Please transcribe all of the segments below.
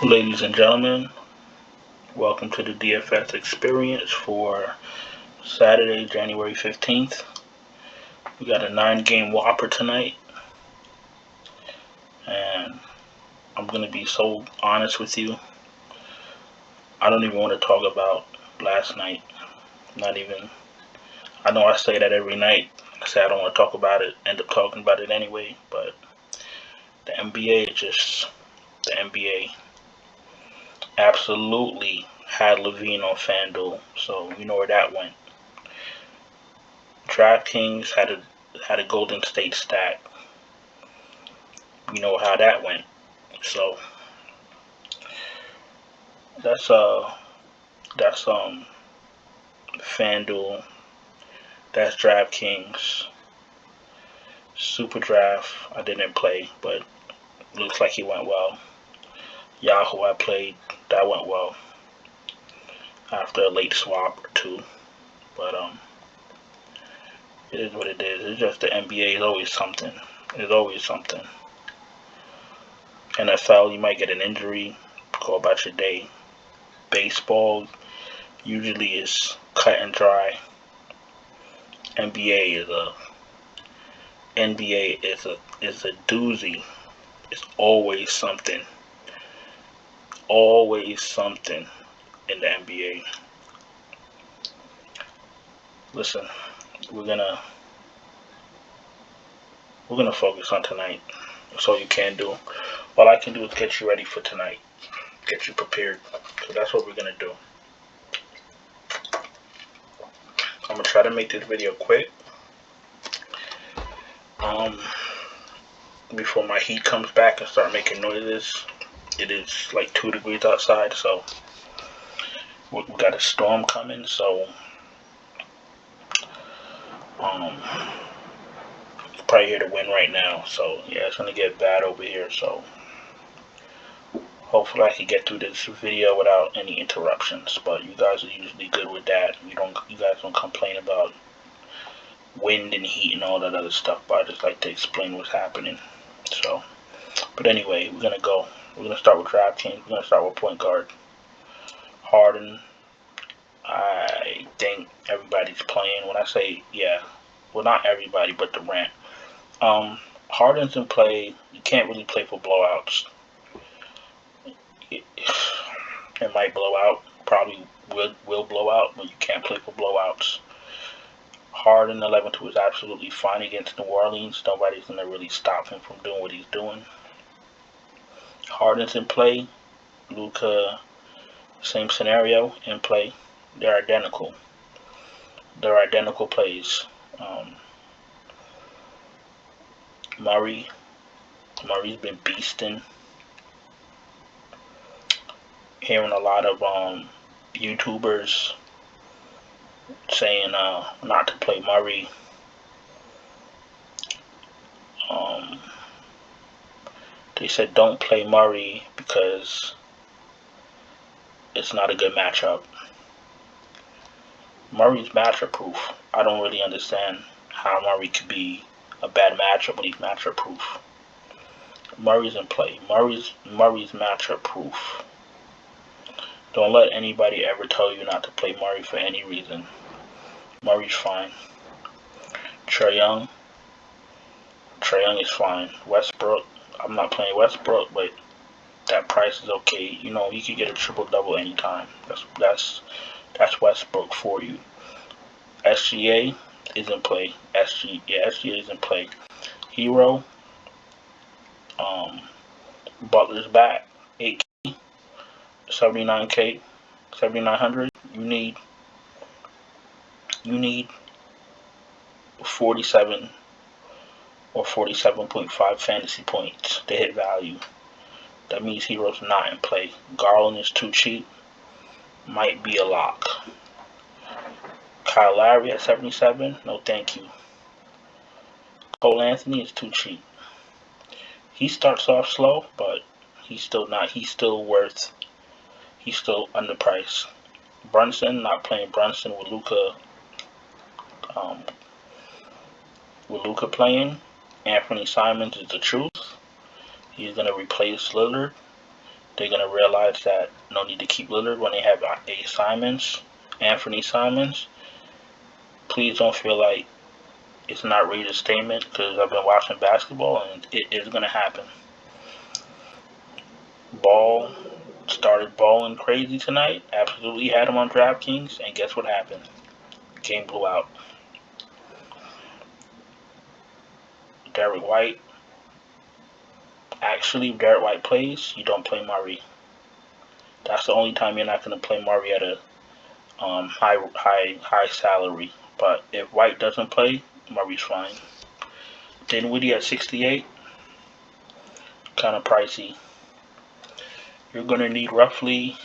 Ladies and gentlemen, welcome to the DFS experience for Saturday, January 15th. We got a 9-game Whopper tonight, and I'm going to be so honest with you. I don't even want to talk about last night. Not even. I know I say that every night. I say I don't want to talk about it, end up talking about it anyway, but the NBA is just the NBA. Absolutely had Levine on FanDuel, so you know where that went. DraftKings had a Golden State stack. You know how that went. So that's FanDuel. That's DraftKings. SUPERDRAFT I didn't play, but looks like it went well. YAHOO I played, that went well after a late swap or two, but it is what it is. It's just the NBA is always something. There's always something. NFL, you might get an injury, go about your day. Baseball usually is cut and dry. NBA is a doozy. It's always something. Always something in the NBA. Listen, we're gonna focus on tonight. That's all you can do. All I can do is get you ready for tonight, get you prepared. So that's what we're gonna do. I'm gonna try to make this video quick. Before my heat comes back and start making noises. It is like 2 degrees outside, so we got a storm coming, so you probably hear the wind right now, so yeah, it's gonna get bad over here, so hopefully I can get through this video without any interruptions, but you guys are usually good with that. You guys don't complain about wind and heat and all that other stuff, but I just like to explain what's happening. So, but anyway, we're gonna go. We're gonna start with DraftKings. We're gonna start with point guard. Harden. I think everybody's playing. When I say well, not everybody, but Durant. Harden's in play. You can't really play for blowouts. It might blow out. Probably will blow out, but you can't play for blowouts. Harden 11-2 is absolutely fine against New Orleans. Nobody's gonna really stop him from doing what he's doing. Harden's in play. Luka, same scenario, in play. They're identical. They're identical plays. Murray's been beasting. Hearing a lot of YouTubers saying not to play Murray. They said don't play Murray because it's not a good matchup. Murray's matchup proof. I don't really understand how Murray could be a bad matchup when he's matchup proof. Murray's in play. Murray's matchup proof. Don't let anybody ever tell you not to play Murray for any reason. Murray's fine. Trae Young is fine. Westbrook, I'm not playing Westbrook, but that price is okay. You know, he could get a triple-double anytime. That's Westbrook for you. SGA is in play. SGA is in play. Hero, Butler's back. 8K, 79K, 7,900. You need 47 or 47.5 fantasy points to hit value. That means Hero's not in play. Garland is too cheap. Might be a lock. Kyle Lowry at 77. No thank you. Cole Anthony is too cheap. He starts off slow, but he's still underpriced. Brunson, not playing Brunson with Luka. Playing. Anthony Simons is the truth. He's gonna replace Lillard. they're going to realize that no need to keep Lillard when they have Anthony Simons. Please don't feel like it's not ready to statement, because I've been watching basketball and it is going to happen. Ball started balling crazy tonight. Absolutely had him on DraftKings, and guess what happened? Game blew out. Derek White. Actually, if Derek White plays, you don't play Murray. That's the only time you're not going to play Murray at a high salary. But if White doesn't play, Murray's fine. Dinwiddie at 68, kind of pricey. You're going to need roughly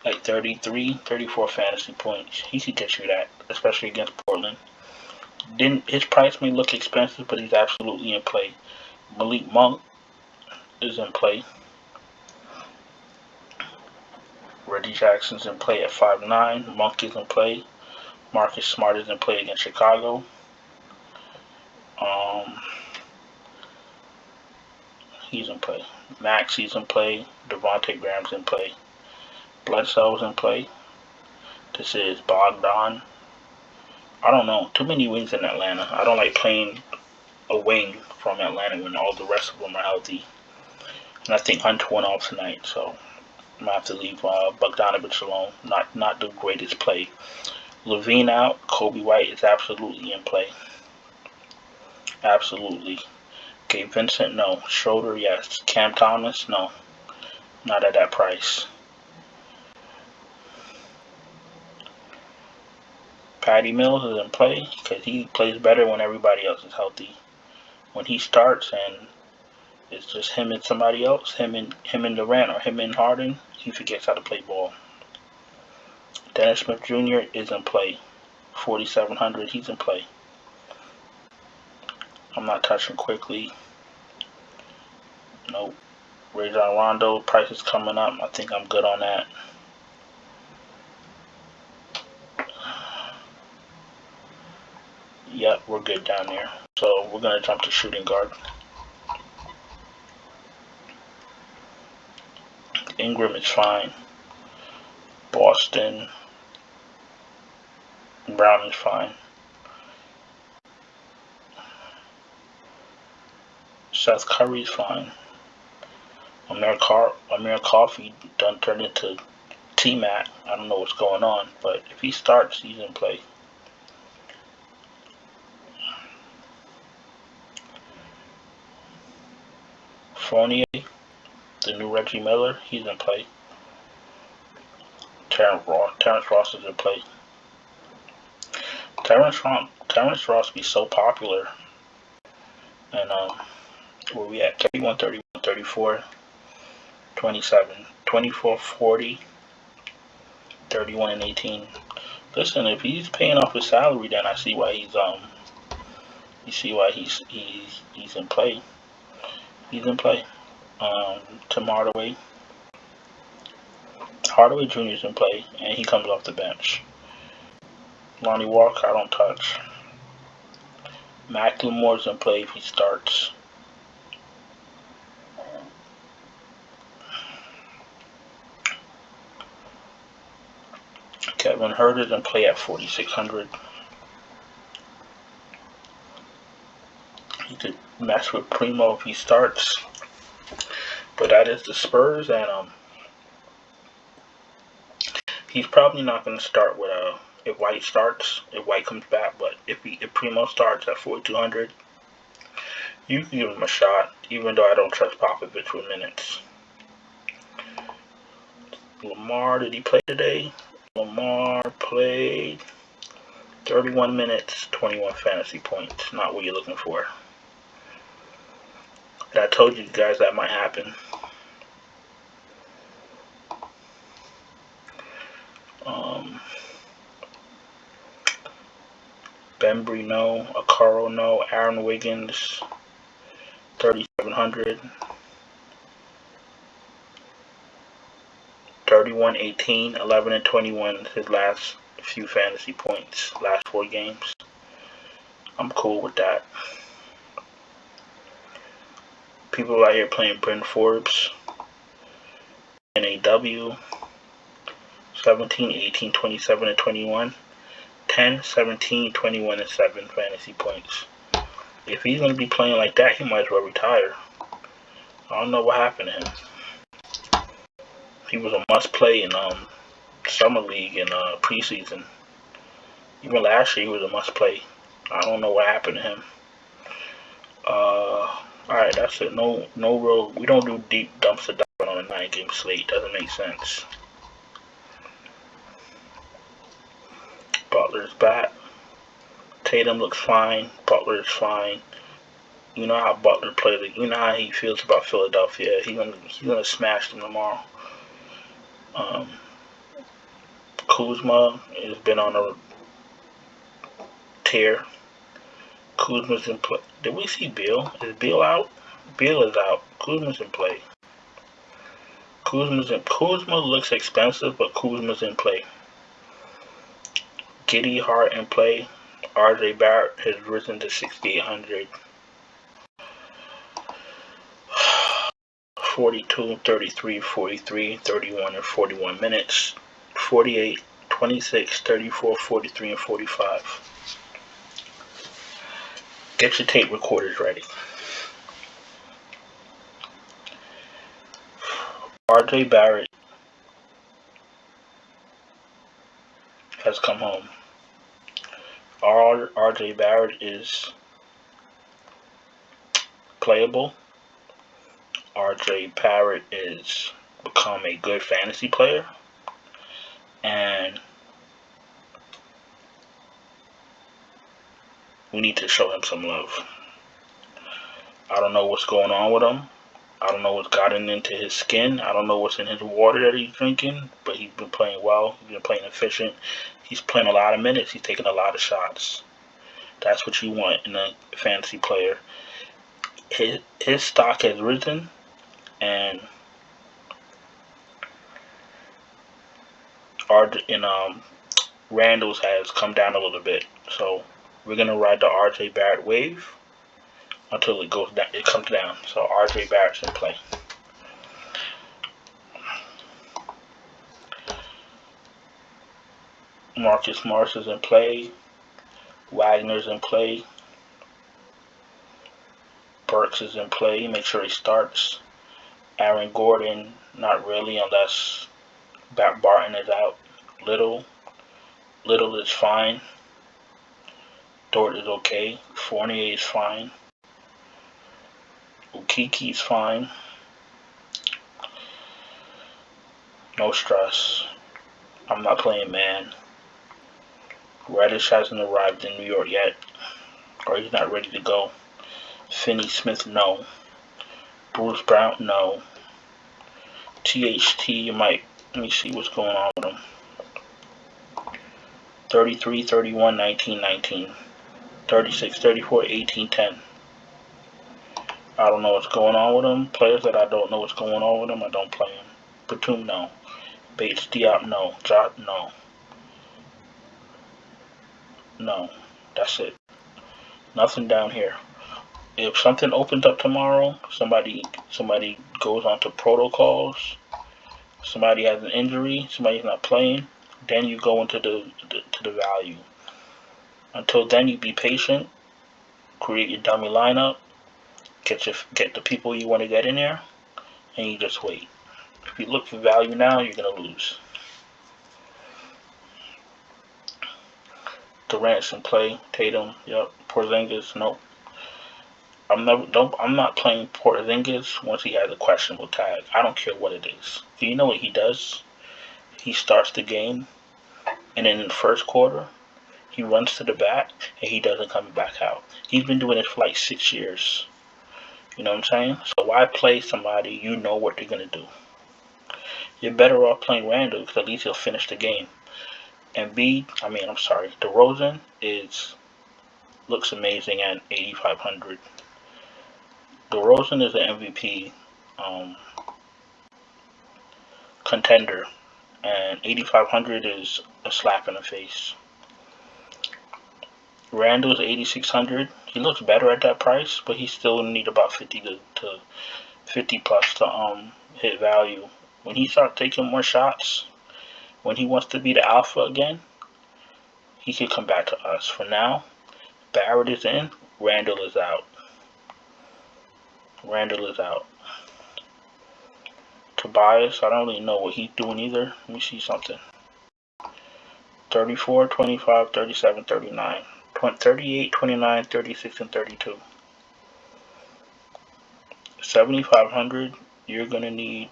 like 34 fantasy points. He could get you that, especially against Portland. His price may look expensive, but he's absolutely in play. Malik Monk is in play. Reggie Jackson's in play at 5'9". Monk is in play. Marcus Smart is in play against Chicago. He's in play. Maxi's in play. Devontae Graham's in play. Bledsoe's in play. This is Bogdan. I don't know. Too many wings in Atlanta. I don't like playing a wing from Atlanta when all the rest of them are healthy. And I think Hunter went off tonight, so I'm going to have to leave Bogdanovich alone. Not the greatest play. Levine out. Kobe White is absolutely in play. Absolutely. Gabe Vincent, no. Schroeder, yes. Cam Thomas, no. Not at that price. Patty Mills is in play because he plays better when everybody else is healthy. When he starts and it's just him and somebody else, him and Durant or him and Harden, he forgets how to play ball. Dennis Smith Jr. is in play. 4,700, he's in play. I'm not touching quickly. Nope. Rajon Rondo, price is coming up. I think I'm good on that. Yep, we're good down there. So we're going to jump to shooting guard. Ingram is fine. Boston. Brown is fine. Seth Curry is fine. Amir Coffey done turned into T-Mac. I don't know what's going on, but if he starts, he's in play. Fournier, the new Reggie Miller, he's in play. Terrence Ross is in play. Terrence Ross be so popular. And where we at? 31, 31, 34, 27, 24, 40, 31, and 18. Listen, if he's paying off his salary, then I see why he's in play. He's in play. Tim Hardaway Jr. is in play, and he comes off the bench. Lonnie Walker, I don't touch. McLemore's in play if he starts. Kevin Huerter's in play at 4,600. He could mess with Primo if he starts. But that is the Spurs, and he's probably not going to start with if White starts, if White comes back. But if Primo starts at 4,200, you can give him a shot, even though I don't trust Popovich with minutes. Lamar, did he play today? Lamar played 31 minutes, 21 fantasy points. Not what you're looking for. I told you guys that might happen. Bembry, no. Okoro, no. Aaron Wiggins, 3,700. 31, 18, 11, and 21. His last few fantasy points, last 4 games. I'm cool with that. People out here playing Bryn Forbes. NAW 17, 18, 27, and 21. 10, 17, 21, and 7 fantasy points. If he's going to be playing like that, he might as well retire. I don't know what happened to him. He was a must-play in Summer League and preseason. Even last year, he was a must-play. I don't know what happened to him. Alright, that's it. No real. We don't do deep dumpster diving on a 9-game slate. Doesn't make sense. Butler's back. Tatum looks fine. Butler is fine. You know how Butler plays. You know how he feels about Philadelphia. He's gonna smash them tomorrow. Kuzma has been on a tear. Kuzma's in play. Did we see Beal? Is Beal out? Beal is out. Kuzma's in play. Kuzma looks expensive, but Kuzma's in play. Giddy Hart in play. RJ Barrett has risen to 6,800. 42, 33, 43, 31, and 41 minutes. 48, 26, 34, 43, and 45. Get your tape recorders ready. RJ Barrett has come home. RJ Barrett is playable. RJ Barrett is become a good fantasy player, and we need to show him some love. I don't know what's going on with him. I don't know what's gotten into his skin. I don't know what's in his water that he's drinking, but he's been playing well. He's been playing efficient. He's playing a lot of minutes. He's taking a lot of shots. That's what you want in a fantasy player. His stock has risen, and Randall's has come down a little bit. So we're gonna ride the RJ Barrett wave until it goes down. It comes down. So RJ Barrett's in play. Marcus Morris is in play. Wagner's in play. Burks is in play. Make sure he starts. Aaron Gordon, not really, unless Barton is out. Little is fine. Dort is okay. Fournier is fine. Ukiki is fine. No stress. I'm not playing man. Reddish hasn't arrived in New York yet, or he's not ready to go. Finney Smith, no. Bruce Brown, no. THT, you might. Let me see what's going on with him. 33, 31, 19, 19. 36, 34, 18, 10. I don't know what's going on with him. Players that I don't know what's going on with him, I don't play him. Batum, no. Bates, Diop, no. Jot, no. No. That's it. Nothing down here. If something opens up tomorrow, somebody goes onto protocols, somebody has an injury, somebody's not playing, then you go into the value. Until then, you be patient, create your dummy lineup, get the people you want to get in there, and you just wait. If you look for value now, you're gonna lose. TERRENCE in play. Tatum, yep. Porzingis, nope. I'm not playing Porzingis once he has a questionable tag. I don't care what it is. Do you know what he does? He starts the game, and then in the first quarter, he runs to the back, and he doesn't come back out. He's been doing this for like 6 years. You know what I'm saying? So why play somebody you know what they're going to do? You're better off playing Randall, because at least he'll finish the game. And DeRozan looks amazing at 8,500. DeRozan is an MVP contender, and 8,500 is a slap in the face. Randall's 8,600. He looks better at that price, but he still need about 50 plus to hit value when he starts taking more shots, when he wants to be the alpha again, he can come back to us. For now, Barrett is in, Randall is out. Randall is out. Tobias, I don't really know what he's doing either. Let me see something. 34, 25, 37, 39, 38, 29, 36, and 32. 7,500, you're going to need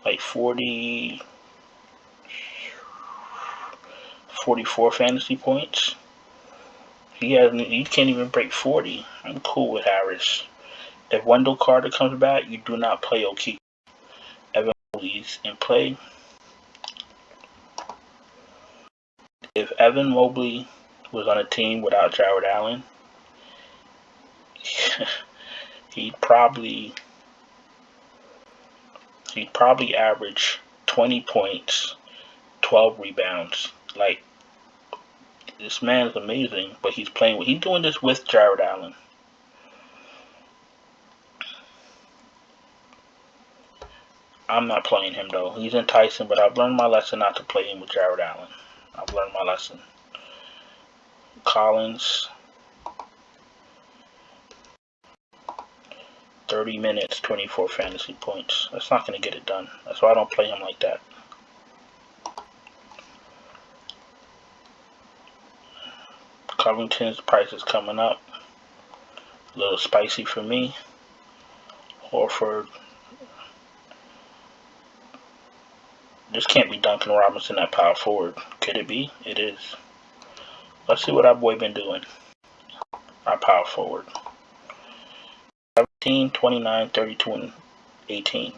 like 44 fantasy points. He can't even break 40. I'm cool with Harris. If Wendell Carter comes back, you do not play O'Keefe. Evan Mobley's in play. If Evan Mobley was on a team without Jared Allen, he'd probably average 20 points, 12 rebounds. Like, this man is amazing, but he's doing this with Jared Allen. I'm not playing him though. He's enticing, but I've learned my lesson not to play him with Jared Allen. I've learned my lesson. Collins, 30 minutes, 24 fantasy points. That's not going to get it done. That's why I don't play him like that. Covington's price is coming up. A little spicy for me. Horford. This can't be Duncan Robinson at power forward. Could it be? It is. Let's see what our boy been doing. Our power forward. 17, 29, 32, and 18.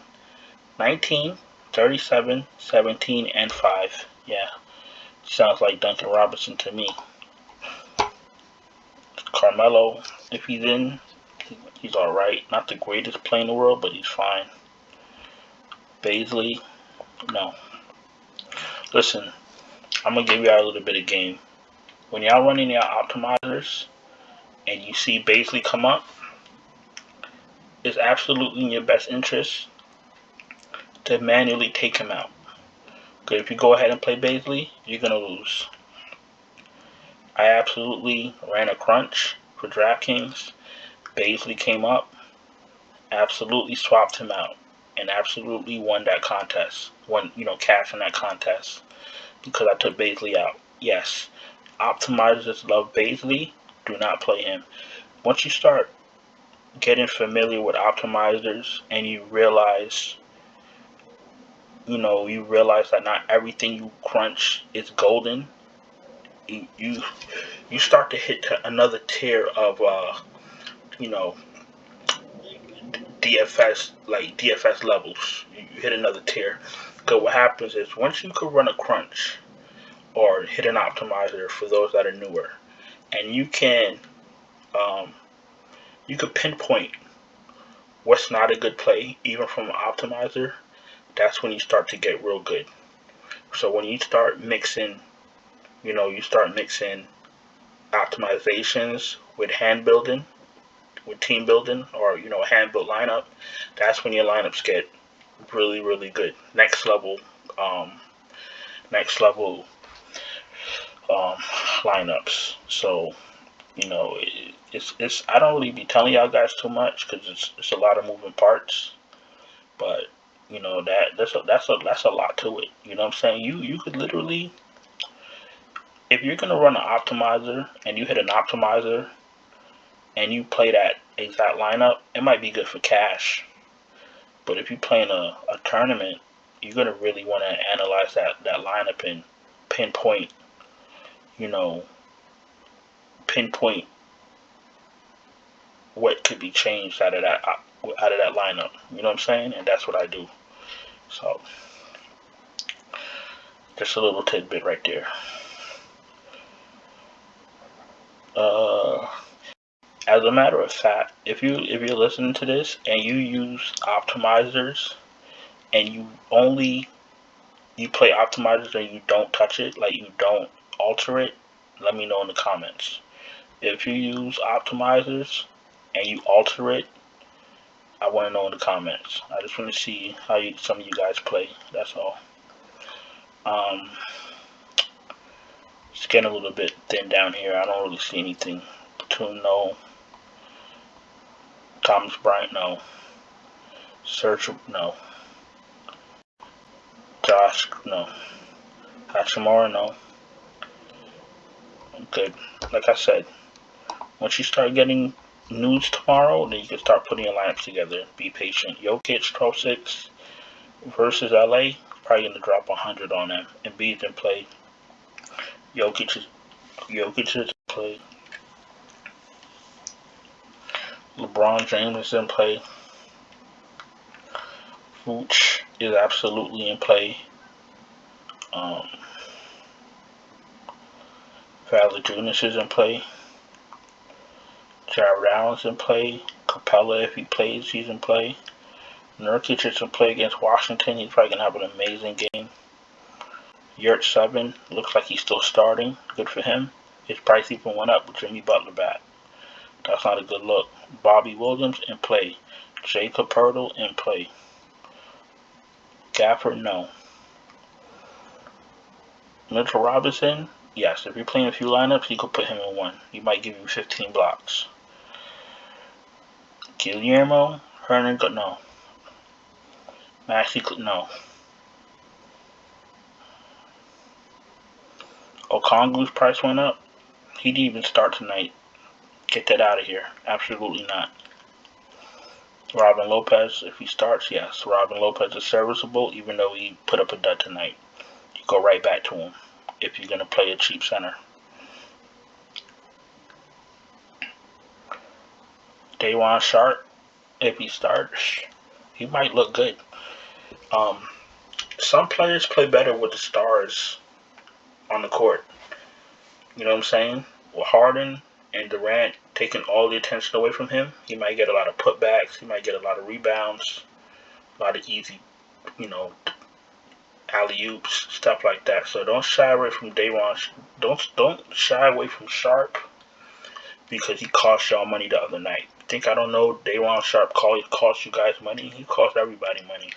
19, 37, 17, and 5. Yeah. Sounds like Duncan Robinson to me. Carmelo, if he's in, he's alright. Not the greatest player in the world, but he's fine. Baisley, no. Listen, I'm going to give y'all a little bit of game. When y'all running your optimizers and you see Baisley come up, it's absolutely in your best interest to manually take him out. Because if you go ahead and play Baisley, you're going to lose. I absolutely ran a crunch for DraftKings. Baisley came up, absolutely swapped him out, and absolutely won that contest. Won, cash in that contest because I took Baisley out. Yes, optimizers love Baisley. Do not play him. Once you start getting familiar with optimizers and you realize that not everything you crunch is golden, you start to hit another tier of DFS levels. You hit another tier. Because what happens is once you could run a crunch or hit an optimizer, for those that are newer, and you can pinpoint what's not a good play even from an optimizer, that's when you start to get real good. So when you start mixing optimizations with hand building, with team building, or a hand built lineup, that's when your lineups get really, really good. Next level lineups. So it's I don't really be telling y'all guys too much because it's a lot of moving parts, but that's a lot to it. You know what I'm saying? You could literally, if you're gonna run an optimizer and you hit an optimizer and you play that exact lineup, it might be good for cash. But if you're playing a tournament, you're gonna really want to analyze that lineup and pinpoint what could be changed out of that lineup. You know what I'm saying? And that's what I do. So just a little tidbit right there. As a matter of fact, if you're listening to this and you use optimizers and you play optimizers and you don't touch it, like you don't alter it, let me know in the comments. If you use optimizers and you alter it, I want to know in the comments. I just want to see how some of you guys play. That's all. It's getting a little bit thin down here. I don't really see anything. Batum, no. Thomas Bryant, no. Search, no. Josh, no. Hachimura, no. Good. Like I said, once you start getting news tomorrow, then you can start putting your lineups together. Be patient. Jokic 12-6 versus LA. Probably going to drop 100 on them. Embiid's in play. Jokic is in play. LeBron James is in play. Vooch is absolutely in play. Valanciunas is in play. Jared Allen's in play. Capella, if he plays, he's in play. Nurkic is in play against Washington. He's probably going to have an amazing game. Yurt 7. Looks like he's still starting. Good for him. His price even went up with Jimmy Butler back. That's not a good look. Bobby Williams in play. Jacob Poeltl in play. Gafford, no. Mitchell Robinson, yes. If you're playing a few lineups, you could put him in one. He might give you 15 blocks. Guillermo, Hernan, no. Maxey, no. Okongwu's price went up. He didn't even start tonight. Get that out of here. Absolutely not. Robin Lopez, if he starts, yes. Robin Lopez is serviceable, even though he put up a dud tonight. You go right back to him if you're going to play a cheap center. Dajuan Sharp, if he starts, he might look good. Some players play better with the stars on the court. You know what I'm saying? With Harden and Durant taking all the attention away from him, he might get a lot of putbacks. He might get a lot of rebounds, a lot of easy, alley-oops, stuff like that. So don't shy away from Dajuan. Don't shy away from Sharp because he cost y'all money the other night. Think I don't know Dajuan Sharp cost you guys money? He cost everybody money.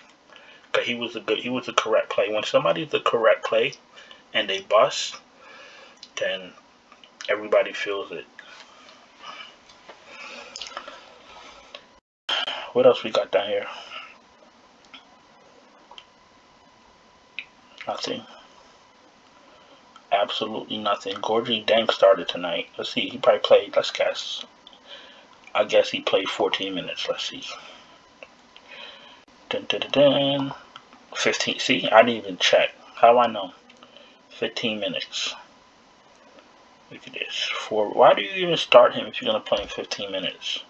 Cause he was the correct play. When somebody's the correct play and they bust, then everybody feels it. What else we got down here? Nothing. Absolutely nothing. GORGUI DIENG started tonight. Let's see. He probably played. Let's guess. I guess he played 14 minutes. Let's see. 15. See, I didn't even check. How do I know? 15 minutes. Look at this. Why do you even start him if you're going to play in 15 minutes?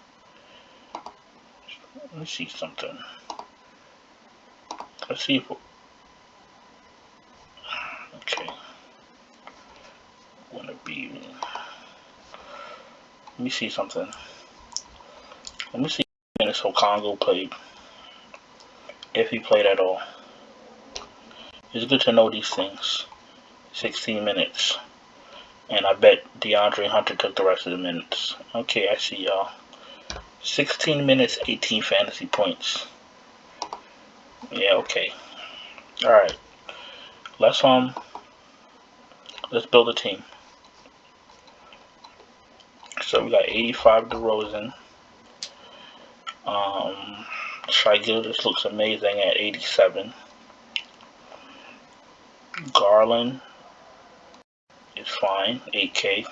Let me see something. Let's see if... Okay. Let me see something. Let me see if minutes Okongwu played. If he played at all. It's good to know these things. 16 minutes. And I bet DeAndre Hunter took the rest of the minutes. Okay, I see y'all. 16 minutes, 18 fantasy points. Yeah, okay. Alright. Let's build a team. So we got 85 DeRozan. Shai Gilgeous looks amazing at 87. Garland is fine, 8K.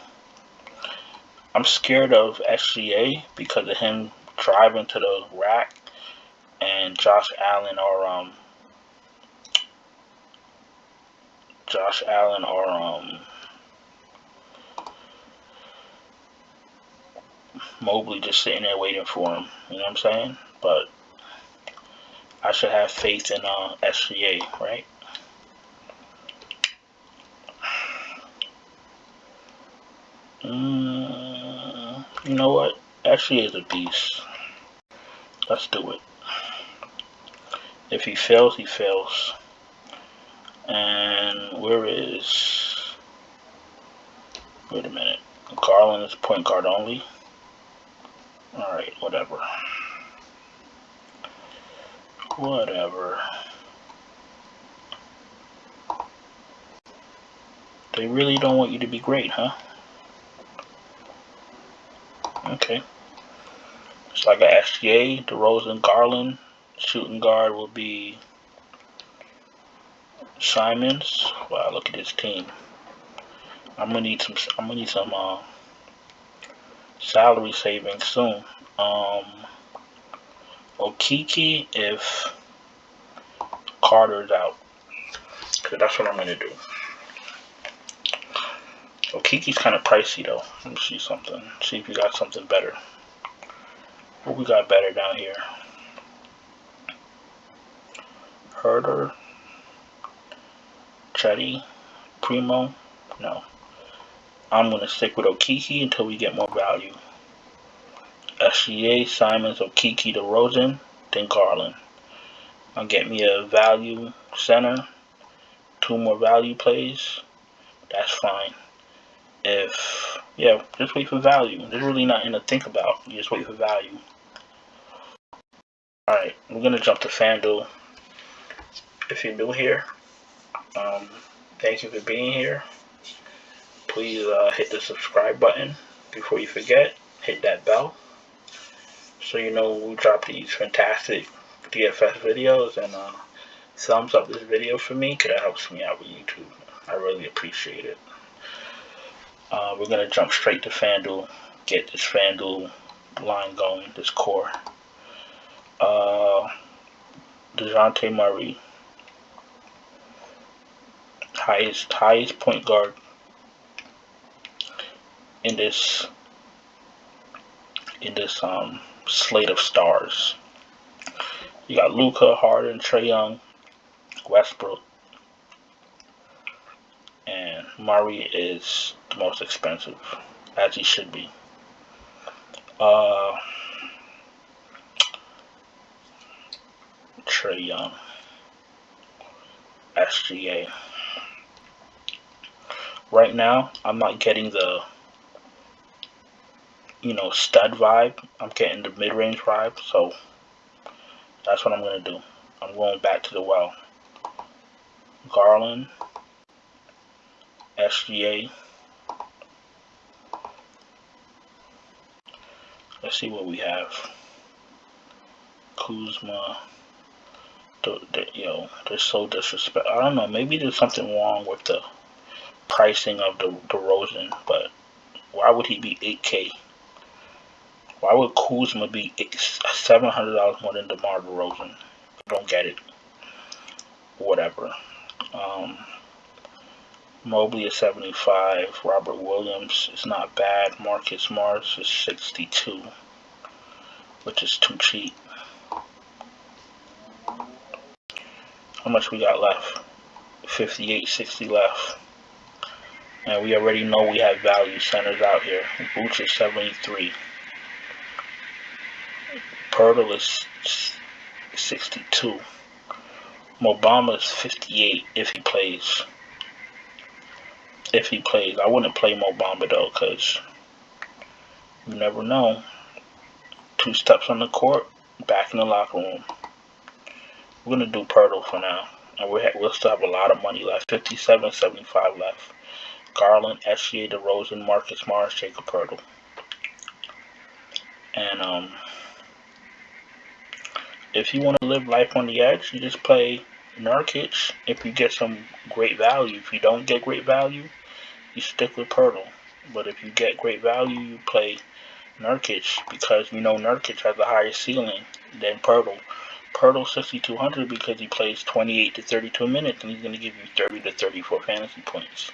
I'm scared of SGA because of him driving to the rack, and Josh Allen or Mobley just sitting there waiting for him. You know what I'm saying? But I should have faith in SGA, right? You know what? SGA is a beast. Let's do it. If he fails, he fails. And where is... Wait a minute. Garland is point guard only. Alright, whatever. Whatever. They really don't want you to be great, huh? Okay. It's like a SGA, DeRozan, Garland. Shooting guard will be Simons. Wow, look at this team. I'm gonna need some salary savings soon. Okiki if Carter's out. Cause that's what I'm gonna do. Okiki's kind of pricey though. Let me see something. See if you got something better. What we got better down here? Herder, Chetty, Primo. No. I'm gonna stick with Okiki until we get more value. SGA, Simons, Okiki, DeRozan, then Garland. I'll get me a value center, 2 more value plays. That's fine. Yeah, just wait for value. There's really nothing to think about. You just wait for value. Alright, we're gonna jump to FanDuel. If you're new here, thank you for being here. Please hit the subscribe button before you forget. Hit that bell so you know when we drop these fantastic DFS videos, and thumbs up this video for me because that helps me out with YouTube. I really appreciate it. We're gonna jump straight to FanDuel, get this FanDuel line going, this core. DeJounte Murray, highest point guard in this slate of stars. You got Luka, Harden, Trae Young, Westbrook, and Murray is the most expensive, as he should be. Trae Young, SGA. Right now, I'm not getting the stud vibe. I'm getting the mid-range vibe, so that's what I'm gonna do. I'm going back to the well. Garland, SGA. Let's see what we have. Kuzma. They're so disrespectful. I don't know. Maybe there's something wrong with the pricing of the DeRozan, but why would he be $8K? Why would Kuzma be $700 more than DeMar DeRozan? I don't get it. Whatever. Mobley is 75. Robert Williams is not bad. Marcus Morris is 62, which is too cheap. How much we got left? 58.60 left. And we already know we have value centers out here. Boots is 73. Pirtle is 62. Mobama is 58 if he plays. I wouldn't play Mobama though, because you never know. 2 steps on the court, back in the locker room. We're gonna do Pirtle for now, and we'll still have a lot of money left. 57.75 left. Garland, SGA, DeRozan, Marcus Morris, Jacob Pirtle. And if you want to live life on the edge, you just play Nurkic if you get some great value. If you don't get great value, you stick with Pirtle. But if you get great value, you play Nurkic, because Nurkic has a higher ceiling than Pirtle. Pirtle 6,200 because he plays 28 to 32 minutes and he's going to give you 30 to 34 fantasy points.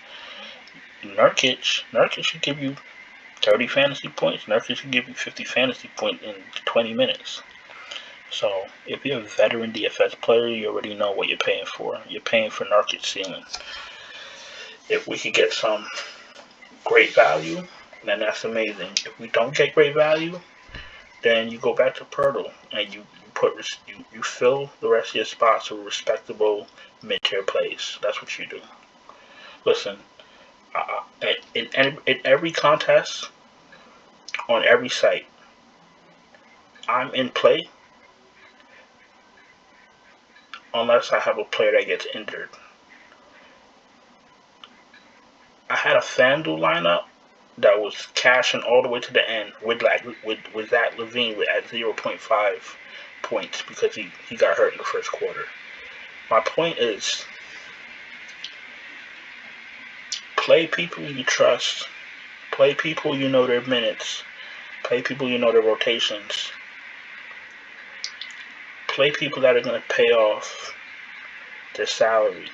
Nurkic should give you 30 fantasy points. Nurkic should give you 50 fantasy points in 20 minutes. So if you're a veteran DFS player, you already know what you're paying for. You're paying for Nurkic's ceiling. If we could get some great value, then that's amazing. If we don't get great value, then you go back to Pirtle and you fill the rest of your spots with respectable mid-tier plays. That's what you do. Listen, in every contest, on every site, I'm in play unless I have a player that gets injured. I had a FANDUEL lineup that was cashing all the way to the end with Zach LaVine at 0.5 points because he got hurt in the first quarter. My point is, play people you trust. Play people you know their minutes. Play people you know their rotations. Play people that are going to pay off their salary.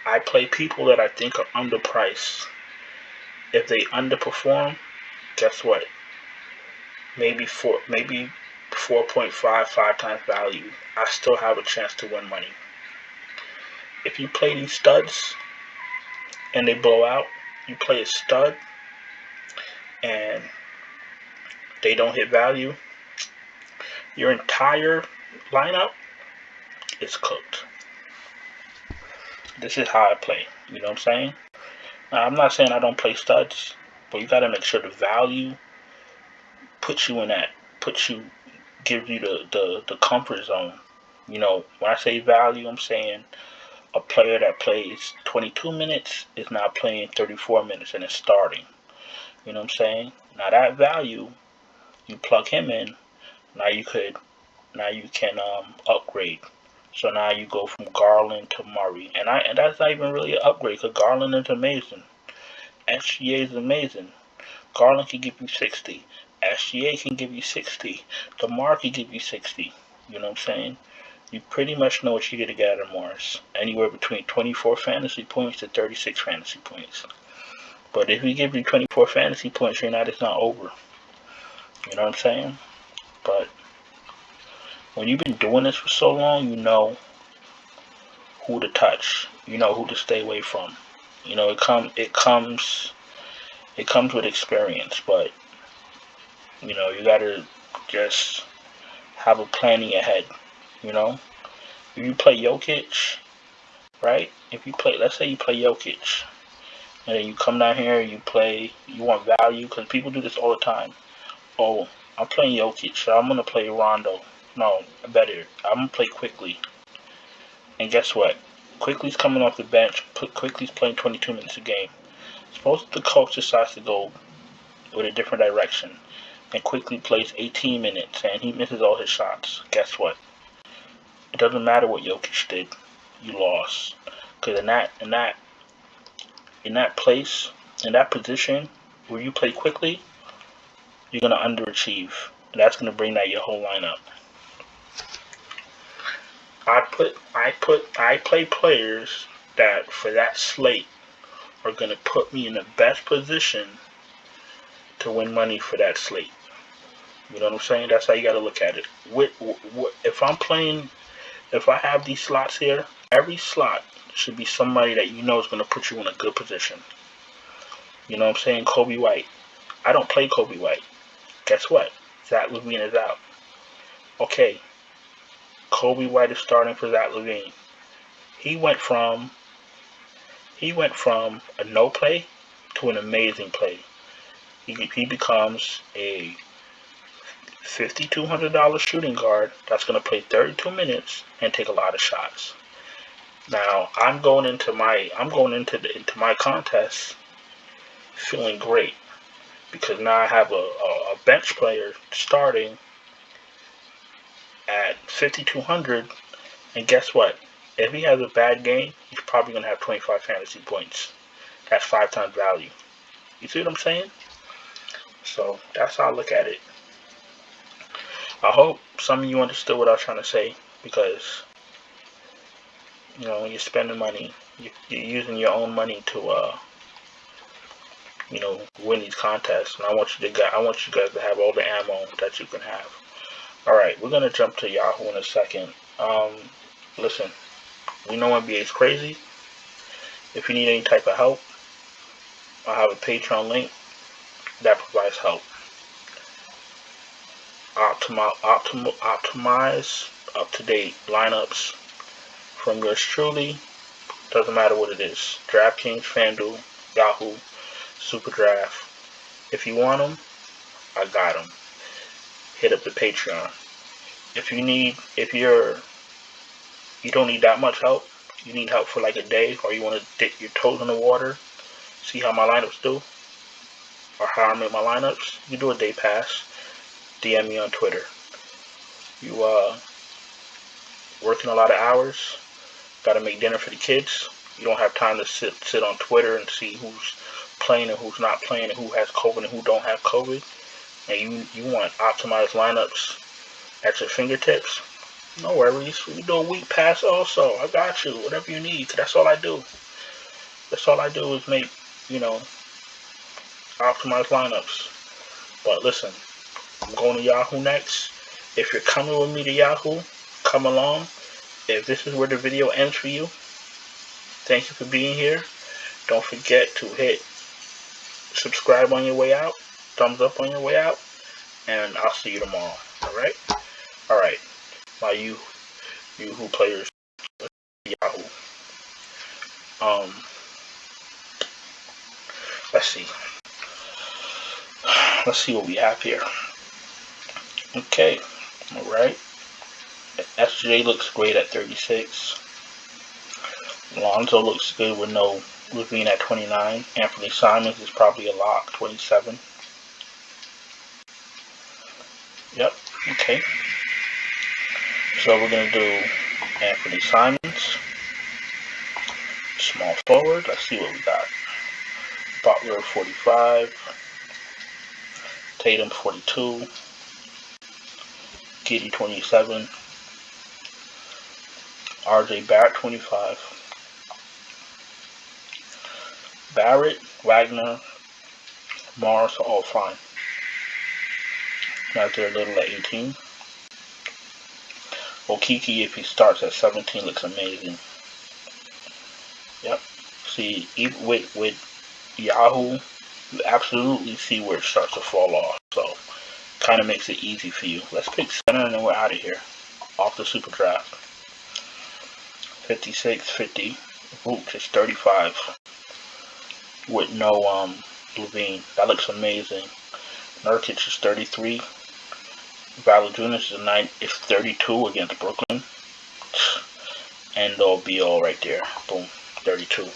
I play people that I think are underpriced. If they underperform, guess what? Maybe 4.5, 5 times value. I still have a chance to win money. If you play these studs and they blow out, you play a stud and they don't hit value, your entire lineup is cooked. This is how I play. You know what I'm saying? Now, I'm not saying I don't play studs, but you gotta make sure the value gives you the comfort zone. You know, when I say value, I'm saying a player that plays 22 minutes is now playing 34 minutes and is starting. You know what I'm saying? Now that value, you plug him in, now you can upgrade. So now you go from Garland to Murray, and that's not even really an upgrade because Garland is amazing. SGA is amazing. Garland can give you 60. SGA can give you 60. DeMar can give you 60. You know what I'm saying? You pretty much know what you're going to get out of Morris. Anywhere between 24 fantasy points to 36 fantasy points. But if we give you 24 fantasy points, it's not over. You know what I'm saying? But when you've been doing this for so long, you know who to touch. You know who to stay away from. You know, it comes with experience, but you know, you gotta just have a plan in your head. You know, if you play Jokic, right? Let's say you play Jokic, and then you come down here, you want value, because people do this all the time. Oh, I'm playing Jokic, so I'm gonna play Rondo. No, better. I'm gonna play Quickly. And guess what? Quickly's coming off the bench. Quickly's playing 22 minutes a game. Suppose the coach decides to go with a different direction, and Quickly plays 18 minutes and he misses all his shots. Guess what? It doesn't matter what Jokic did. You lost. Because in that place, in that position where you play Quickly, you're gonna underachieve. And that's gonna bring down your whole lineup. I play players that for that slate are gonna put me in the best position to win money for that slate. You know what I'm saying? That's how you gotta look at it. If I have these slots here, every slot should be somebody that you know is gonna put you in a good position. You know what I'm saying? Kobe White. I don't play Kobe White. Guess what? Zach LaVine is out. Okay. Kobe White is starting for Zach LaVine. He went from a no play to an amazing play. He becomes a $5,200 shooting guard that's going to play 32 minutes and take a lot of shots. Now I'm going into my contest feeling great because now I have a bench player starting at 5,200, and guess what? If he has a bad game, he's probably going to have 25 fantasy points. That's 5 times value. You see what I'm saying? So that's how I look at it. I hope some of you understood what I was trying to say, because you know, when you're spending money, you're using your own money to win these contests, and I want you guys to have all the ammo that you can have. All right, we're gonna jump to Yahoo in a second. Listen, we know NBA is crazy. If you need any type of help, I have a Patreon link that provides help. Optimize up-to-date lineups from yours truly. Doesn't matter what it is. DraftKings, FANDUEL, YAHOO, SUPERDRAFT. If you want them, I got them. Hit up the Patreon. If you're you don't need that much help. You need help for like a day, or you want to dip your toes in the water, see how my lineups do, or how I make my lineups. You do a day pass. DM me on Twitter. You working a lot of hours, gotta make dinner for the kids. You don't have time to sit on Twitter and see who's playing and who's not playing and who has COVID and who don't have COVID. And you want optimized lineups at your fingertips. No worries. We do a week pass also. I got you. Whatever you need. That's all I do. That's all I do is make, optimized lineups. But listen, I'm going to Yahoo next. If you're coming with me to Yahoo, come along. If this is where the video ends for you, thank you for being here. Don't forget to hit subscribe on your way out, thumbs up on your way out, and I'll see you tomorrow. Alright? Alright. My you who players Yahoo. Let's see. Let's see what we have here. Okay. Alright. SJ looks great at 36. Lonzo looks good with no Levine at 29. Anthony Simons is probably a lock, 27. Yep, okay. So we're going to do Anthony Simons. Small forward. Let's see what we got. Butler 45. Tatum 42. Giddy 27. RJ Barrett 25. Barrett, Wagner, Morris are all fine. Now they're little at 18. Okiki, if he starts at 17, looks amazing. Yep. See, even with Yahoo, you absolutely see where it starts to fall off. So, kind of makes it easy for you. Let's pick center and then we're out of here. Off the super draft. 56, 50. Vooch is 35. With no Levine. That looks amazing. Nurkic is 33. Valanciunas is 32 against Brooklyn. End all be all right there. Boom. 32.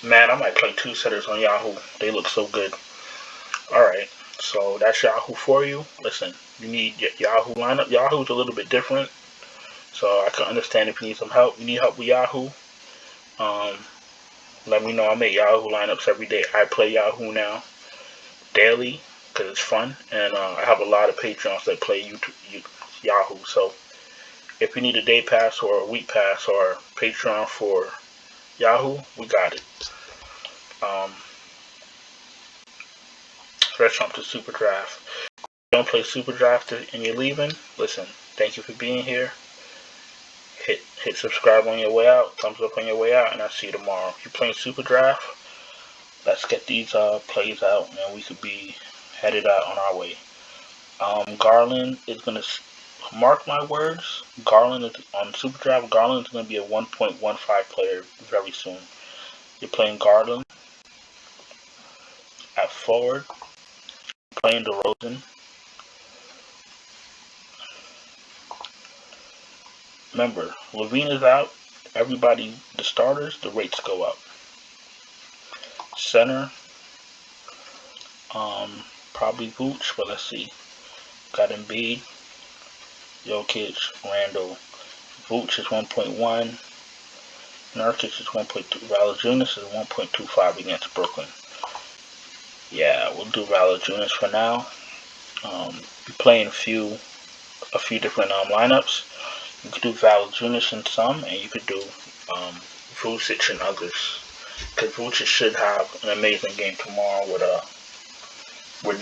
Man, I might play two setters on Yahoo. They look so good. Alright. So that's Yahoo for you. Listen, you need Yahoo lineup. Yahoo's a little bit different. So I can understand if you need some help. You need help with Yahoo. Let me know. I make Yahoo lineups every day. I play Yahoo now daily because it's fun, and I have a lot of Patreons that play Yahoo. So if you need a day pass or a week pass or Patreon for Yahoo, we got it. Let's jump to Super Draft. If you don't play Super Draft and you're leaving, listen. Thank you for being here. Hit subscribe on your way out, thumbs up on your way out, and I'll see you tomorrow. If you're playing Super Draft, let's get these plays out, and we could be headed out on our way. Garland is going to, mark my words, Garland is on Super Draft. Garland is going to be a 1.15 player very soon. You're playing Garland at forward, playing DeRozan. Remember, Levine is out. Everybody, the starters, the rates go up. Center, probably Vooch, but let's see. Got Embiid, Jokic, Randall. Vooch is 1.1. Nurkic is 1.2. Valanciunas is 1.25 against Brooklyn. Yeah, we'll do Valanciunas for now. You're playing a few different lineups. You could do Valanciunas in some, and you could do Vucic and others. Because Vucic should have an amazing game tomorrow with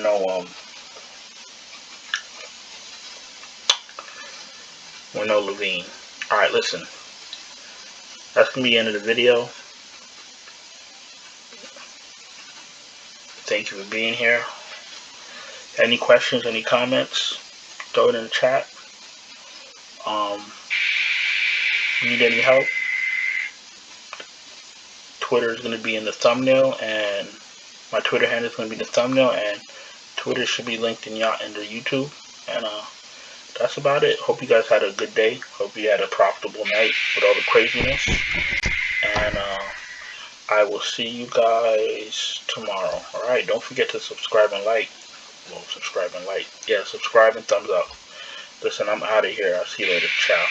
no Levine. Alright, listen. That's going to be the end of the video. Thank you for being here. Any questions, any comments, throw it in the chat. Need any help? Twitter is going to be in the thumbnail, and my Twitter handle is going to be in the thumbnail, and Twitter should be linked in the YouTube. And that's about it. Hope you guys had a good day. Hope you had a profitable night with all the craziness. And I will see you guys tomorrow. Alright, don't forget to subscribe and like. Well, subscribe and like. Yeah, subscribe and thumbs up. Listen, I'm out of here. I'll see you later. Ciao.